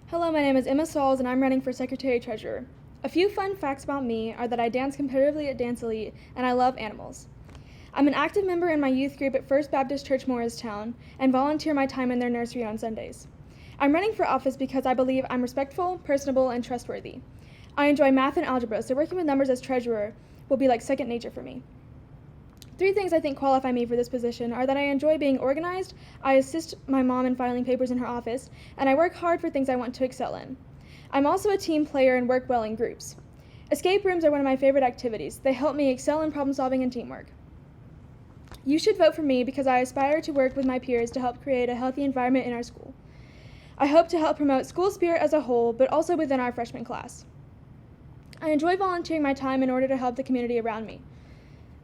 Hello, my name is Emma Sauls, and I'm running for Secretary Treasurer. A few fun facts about me are that I dance competitively at Dance Elite, and I love animals. I'm an active member in my youth group at First Baptist Church Morristown and volunteer my time in their nursery on Sundays. I'm running for office because I believe I'm respectful, personable, and trustworthy. I enjoy math and algebra, so working with numbers as treasurer will be like second nature for me. 3 things I think qualify me for this position are that I enjoy being organized, I assist my mom in filing papers in her office, and I work hard for things I want to excel in. I'm also a team player and work well in groups. Escape rooms are one of my favorite activities. They help me excel in problem solving and teamwork. You should vote for me because I aspire to work with my peers to help create a healthy environment in our school. I hope to help promote school spirit as a whole, but also within our freshman class. I enjoy volunteering my time in order to help the community around me.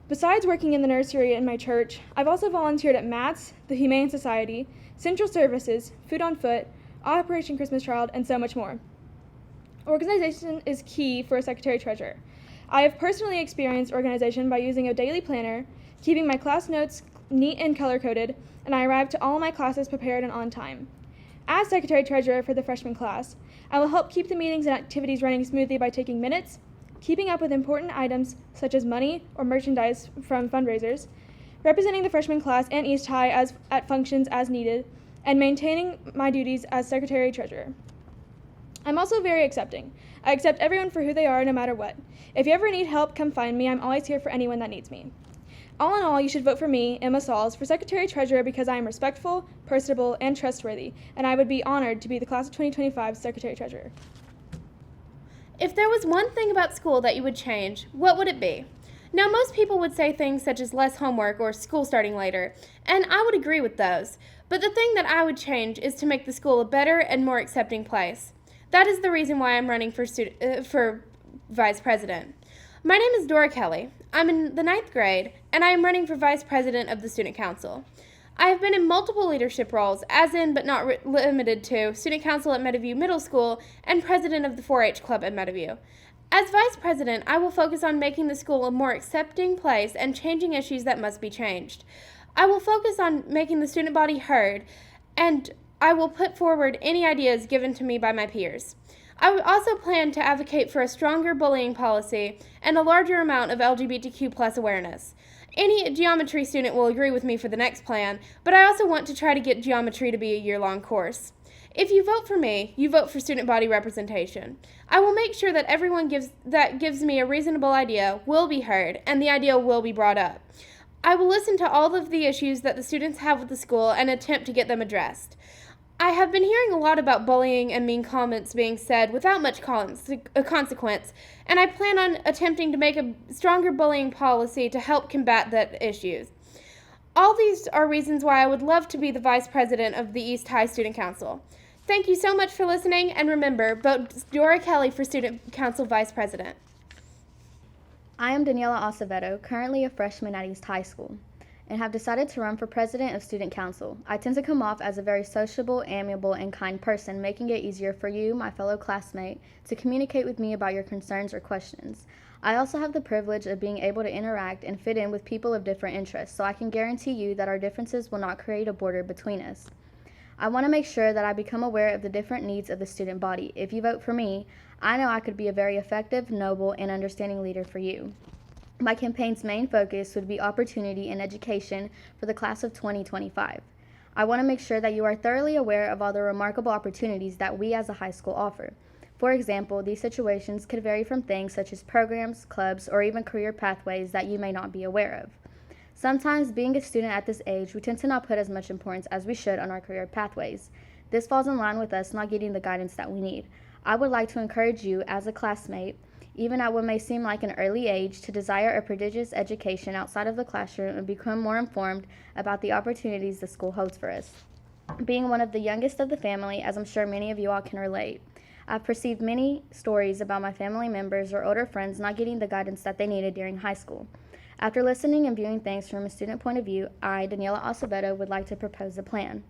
Besides working in the nursery in my church, I've also volunteered at MATS, the Humane Society, Central Services, Food on Foot, Operation Christmas Child, and so much more. Organization is key for a secretary-treasurer. I have personally experienced organization by using a daily planner, keeping my class notes neat and color-coded, and I arrive to all my classes prepared and on time. As secretary-treasurer for the freshman class, I will help keep the meetings and activities running smoothly by taking minutes, keeping up with important items such as money or merchandise from fundraisers, representing the freshman class and East High at functions as needed, and maintaining my duties as secretary-treasurer. I'm also very accepting. I accept everyone for who they are no matter what. If you ever need help, come find me. I'm always here for anyone that needs me. All in all, you should vote for me, Emma Sauls, for secretary-treasurer because I am respectful, personable, and trustworthy, and I would be honored to be the class of 2025 secretary-treasurer. If there was one thing about school that you would change, what would it be? Now, most people would say things such as less homework or school starting later, and I would agree with those. But the thing that I would change is to make the school a better and more accepting place. That is the reason why I'm running for vice president. My name is Dora Kelly. I'm in the 9th grade, and I am running for vice president of the student council. I have been in multiple leadership roles, as in but not limited to student council at Meadowview Middle School and president of the 4-H club at Meadowview. As vice president, I will focus on making the school a more accepting place and changing issues that must be changed. I will focus on making the student body heard, and I will put forward any ideas given to me by my peers. I would also plan to advocate for a stronger bullying policy and a larger amount of LGBTQ+ awareness. Any geometry student will agree with me for the next plan, but I also want to try to get geometry to be a year-long course. If you vote for me, you vote for student body representation. I will make sure that everyone that gives me a reasonable idea will be heard, and the idea will be brought up. I will listen to all of the issues that the students have with the school and attempt to get them addressed. I have been hearing a lot about bullying and mean comments being said without much consequence, and I plan on attempting to make a stronger bullying policy to help combat that issues. All these are reasons why I would love to be the vice president of the East High Student Council. Thank you so much for listening, and remember, vote Dora Kelly for Student Council Vice President. I am Daniela Acevedo, currently a freshman at East High School, and have decided to run for president of Student Council. I tend to come off as a very sociable, amiable, and kind person, making it easier for you, my fellow classmate, to communicate with me about your concerns or questions. I also have the privilege of being able to interact and fit in with people of different interests, so I can guarantee you that our differences will not create a border between us. I want to make sure that I become aware of the different needs of the student body. If you vote for me, I know I could be a very effective, noble, and understanding leader for you. My campaign's main focus would be opportunity and education for the class of 2025. I want to make sure that you are thoroughly aware of all the remarkable opportunities that we as a high school offer. For example, these situations could vary from things such as programs, clubs, or even career pathways that you may not be aware of. Sometimes, being a student at this age, we tend to not put as much importance as we should on our career pathways. This falls in line with us not getting the guidance that we need. I would like to encourage you as a classmate, even at what may seem like an early age, to desire a prodigious education outside of the classroom and become more informed about the opportunities the school holds for us. Being one of the youngest of the family, as I'm sure many of you all can relate, I've perceived many stories about my family members or older friends not getting the guidance that they needed during high school. After listening and viewing things from a student point of view, I, Daniela Acevedo, would like to propose a plan.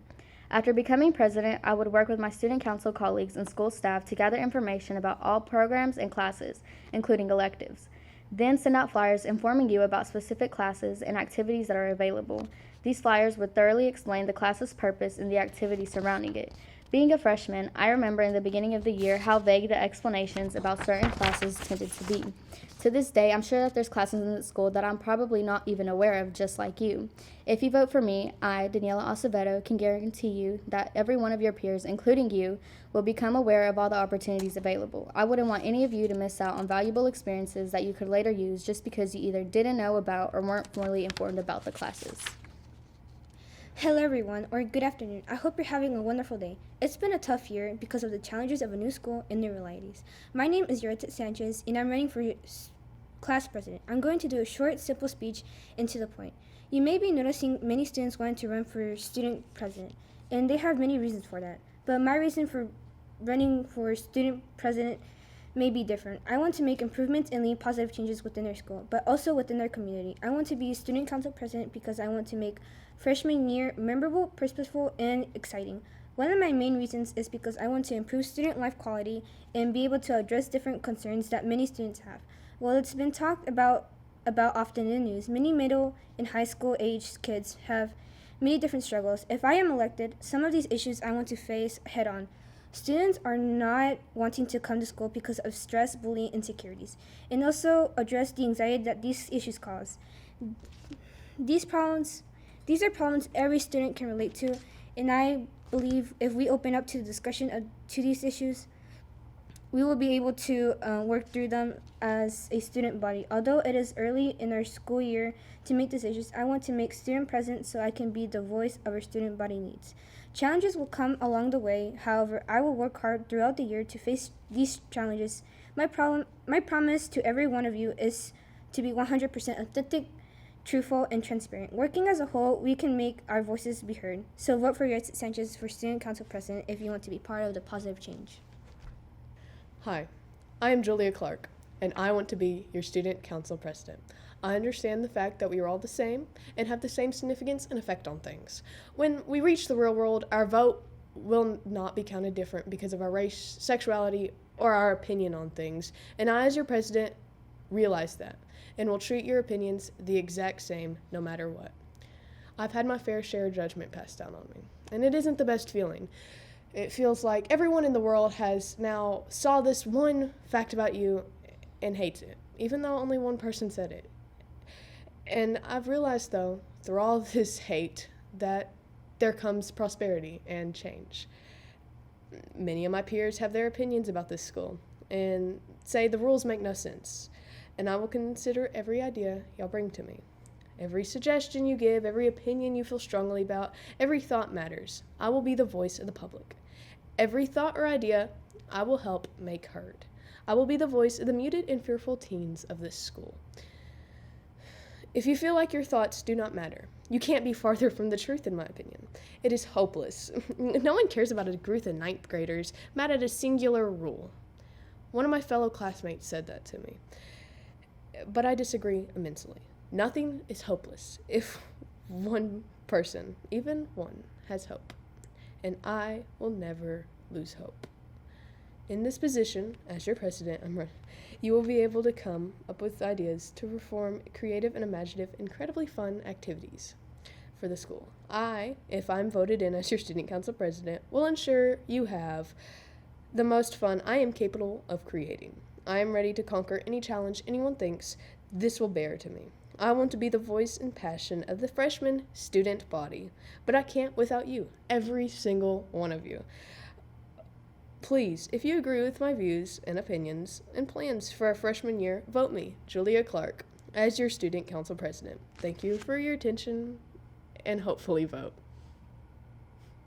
After becoming president, I would work with my student council colleagues and school staff to gather information about all programs and classes, including electives. Then send out flyers informing you about specific classes and activities that are available. These flyers would thoroughly explain the class's purpose and the activities surrounding it. Being a freshman, I remember in the beginning of the year how vague the explanations about certain classes tended to be. To this day, I'm sure that there's classes in the school that I'm probably not even aware of, just like you. If you vote for me, I, Daniela Acevedo, can guarantee you that every one of your peers, including you, will become aware of all the opportunities available. I wouldn't want any of you to miss out on valuable experiences that you could later use just because you either didn't know about or weren't fully informed about the classes. Hello everyone, or good afternoon. I hope you're having a wonderful day. It's been a tough year because of the challenges of a new school and new realities. My name is Yuritzit Sanchez, and I'm running for class president. I'm going to do a short, simple speech and to the point. You may be noticing many students wanting to run for student president, and they have many reasons for that. But my reason for running for student president may be different. I want to make improvements and lead positive changes within their school, but also within their community. I want to be student council president because I want to make freshman year memorable, purposeful, and exciting. One of my main reasons is because I want to improve student life quality and be able to address different concerns that many students have. Well, it's been talked about often in the news. Many middle and high school age kids have many different struggles. If I am elected, some of these issues I want to face head on. Students are not wanting to come to school because of stress, bullying, insecurities, and also address the anxiety that these issues cause. These are problems every student can relate to, and I believe if we open up to the discussion to these issues, we will be able to work through them as a student body. Although it is early in our school year to make decisions, I want to make student present so I can be the voice of our student body needs. Challenges will come along the way. However, I will work hard throughout the year to face these challenges. My promise to every one of you is to be 100% authentic, truthful, and transparent. Working as a whole, we can make our voices be heard. So vote for Yuritzit Sanchez for student council president if you want to be part of the positive change. Hi, I am Julia Clark, and I want to be your student council president. I understand the fact that we are all the same and have the same significance and effect on things. When we reach the real world, our vote will not be counted different because of our race, sexuality, or our opinion on things, and I, as your president, realize that and will treat your opinions the exact same no matter what. I've had my fair share of judgment passed down on me, and it isn't the best feeling. It feels like everyone in the world has now saw this one fact about you and hates it, even though only one person said it. And I've realized, though, through all of this hate, that there comes prosperity and change. Many of my peers have their opinions about this school and say the rules make no sense, and I will consider every idea y'all bring to me. Every suggestion you give, every opinion you feel strongly about, every thought matters. I will be the voice of the public. Every thought or idea I will help make heard. I will be the voice of the muted and fearful teens of this school. If you feel like your thoughts do not matter, you can't be farther from the truth, in my opinion. It is hopeless. No one cares about a group of ninth graders mad at a singular rule. One of my fellow classmates said that to me, but I disagree immensely. Nothing is hopeless if one person, even one, has hope. And I will never lose hope. In this position, as your president, you will be able to come up with ideas to perform creative and imaginative, incredibly fun activities for the school. I, if I'm voted in as your student council president, will ensure you have the most fun I am capable of creating. I am ready to conquer any challenge anyone thinks this will bear to me. I want to be the voice and passion of the freshman student body, but I can't without you, every single one of you. Please, if you agree with my views and opinions and plans for our freshman year, vote me, Julia Clark, as your student council president. Thank you for your attention and hopefully vote.